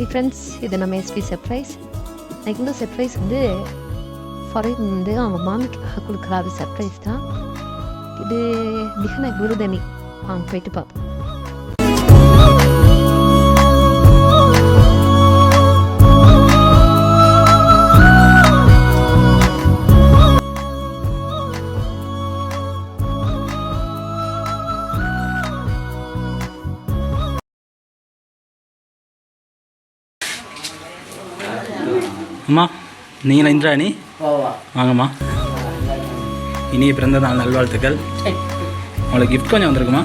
Friends, இது நம்ம SP surprise. எனக்கு இந்த சர்ப்ரைஸ் வந்து ஃபாரின் வந்து அவங்க மாமிக்காக கொடுக்குறாரு சர்ப்ரைஸ் தான் இது. திகன குருதனி அவங்க போயிட்டு பார்ப்போம். அம்மா, நீங்கள் இந்திராணி வாங்கம்மா. இனிய பிறந்த நாள் நல்வாழ்த்துக்கள். உங்களுக்கு கிஃப்ட் கொஞ்சம் வந்திருக்குமா,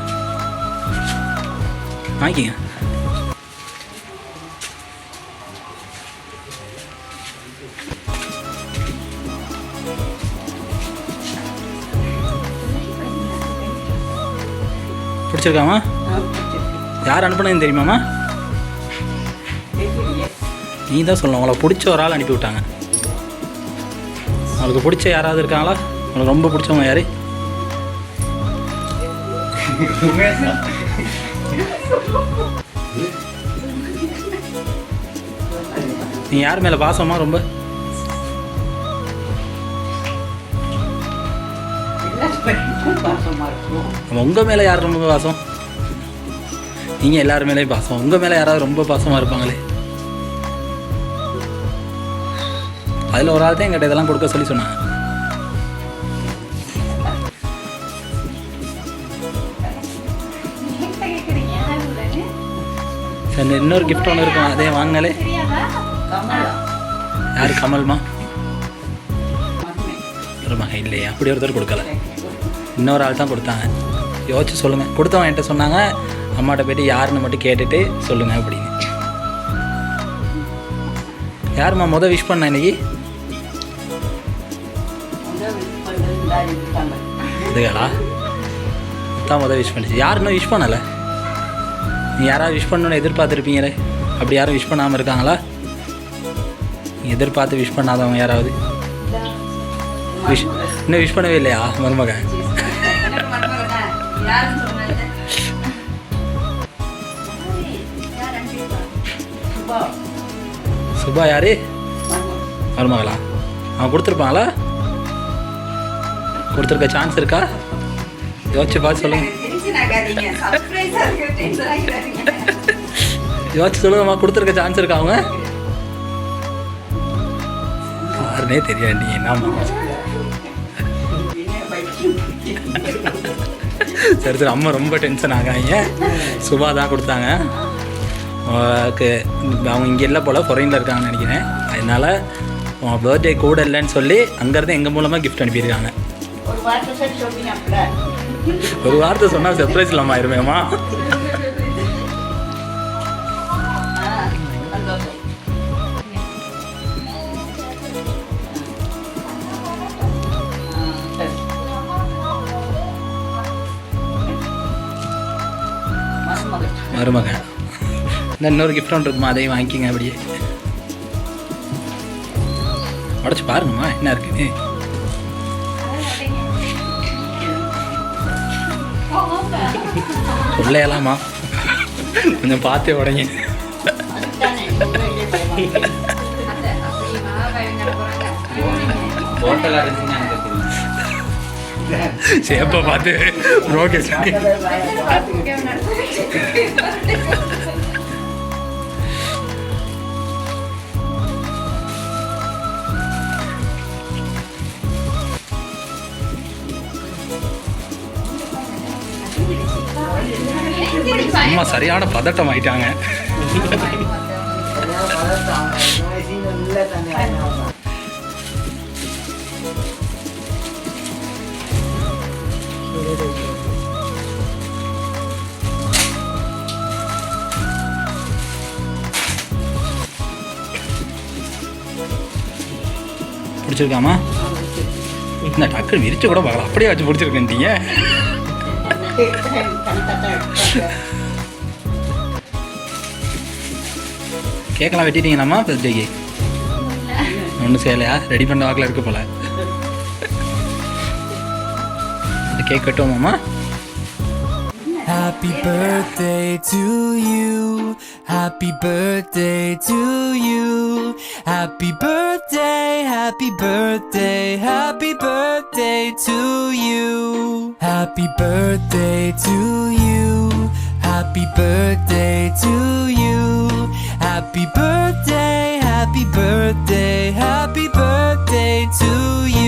வாங்கிக்கிங்க. பிடிச்சிருக்காமா? யார் அனுப்புனதுன்னு தெரியுமாம்மா? நீ தான் சொல்லணும். உங்களை பிடிச்ச ஒரு ஆள் அனுப்பி விட்டாங்க. உங்களுக்கு பிடிச்ச யாராவது இருக்காங்களா? உங்களுக்கு ரொம்ப பிடிச்சவங்க யார்? நீ யார் மேலே பாசமா ரொம்ப? உங்கள் மேலே யார் ரொம்ப பாசம்? நீங்கள் எல்லார் மேலேயும் பாசம். உங்கள் மேலே யாராவது ரொம்ப பாசமாக இருப்பாங்களே. அதில் ஒரு ஆள் தான் எங்கிட்ட இதெல்லாம் கொடுக்க சொல்லி சொன்னாங்க. சரி, இன்னொரு கிஃப்ட் ஒன்று இருக்கும், அதே வாங்கினாலே. யார்? கமல்மா? ஒரு மகன் இல்லையா? அப்படி ஒருத்தர் கொடுக்கல, இன்னொரு ஆள் தான் கொடுத்தாங்க. யோசிச்சு சொல்லுங்கள். கொடுத்தவங்க என்கிட்ட சொன்னாங்க, அம்மாட்ட போய்ட்டு யாருன்னு மட்டும் கேட்டுட்டு சொல்லுங்கள் அப்படின்னு. யாரும்மா மொதல் விஷ் பண்ண இன்னைக்கு? இதுகளா தான் மொதல் விஷ் பண்ணிச்சு. யார் இன்னும் விஷ் பண்ணலை? நீ யாராவது விஷ் பண்ணணுன்னு எதிர்பார்த்துருப்பீங்களே, அப்படி யாரும் விஷ் பண்ணாமல் இருக்காங்களா? நீ எதிர்பார்த்து விஷ் பண்ணாதவங்க யாராவது இன்னும் விஷ் பண்ணவே இல்லையா? மருமக சுபா யாரு? மருமகளா? அவன் கொடுத்துருப்பாங்களா? கொடுத்துருக்க சான்ஸ் இருக்கா? யோசிச்சு பார்த்து சொல்லுங்க. யோசிச்சு சொல்லுங்கம்மா, கொடுத்துருக்க சான்ஸ் இருக்கா? அவங்க யாருன்னே தெரியாது. நீ என்னம்மா? சரி சரி, அம்மா ரொம்ப டென்ஷன் ஆகாங்க. சுபா தான் கொடுத்தாங்க. அவங்க இங்கே இல்லை போல், ஃபாரினில் இருக்காங்கன்னு நினைக்கிறேன். அதனால் உன் பர்த்டே கூட இல்லைன்னு சொல்லி அங்கேருந்து எங்கள் மூலமாக கிஃப்ட் அனுப்பியிருக்காங்க. ஒரு வார்த்தை சொன்னால் சர்ப்ரைஸ் இல்லாமல் ஆயிருமேம்மா. மருமக இன்னொரு கிஃப்ட் ஒன்று இருக்குமா, அதையும் வாங்கிக்கிங்க. அப்படியே உடச்சி பாருங்கம்மா என்ன இருக்குது. பிள்ளையலாமா கொஞ்சம் பார்த்தே உடங்க. சேப்ப பார்த்து ஓகே சார். அம்மா சரியான பதட்டம் ஆயிட்டாங்க. பிடிச்சிருக்காமா? இந்த டக்குனு விரிச்சு கூட பார்க்கலாம், அப்படியே வச்சு பிடிச்சிருக்கேன்ட்டீங்க. கேக்கெல்லாம் வெட்டிட்டீங்களாம்மா பர்த்டேக்கு? ஒன்றும் செய்யலையா? ரெடி பண்ண வாக்கில் இருக்கு போல. Cake வெட்டுவோமாம்மா? Happy birthday to you. Happy birthday to you. Happy birthday, happy birthday, happy birthday to you. Happy birthday to you. Happy birthday to you. Happy birthday, happy birthday, happy birthday to you.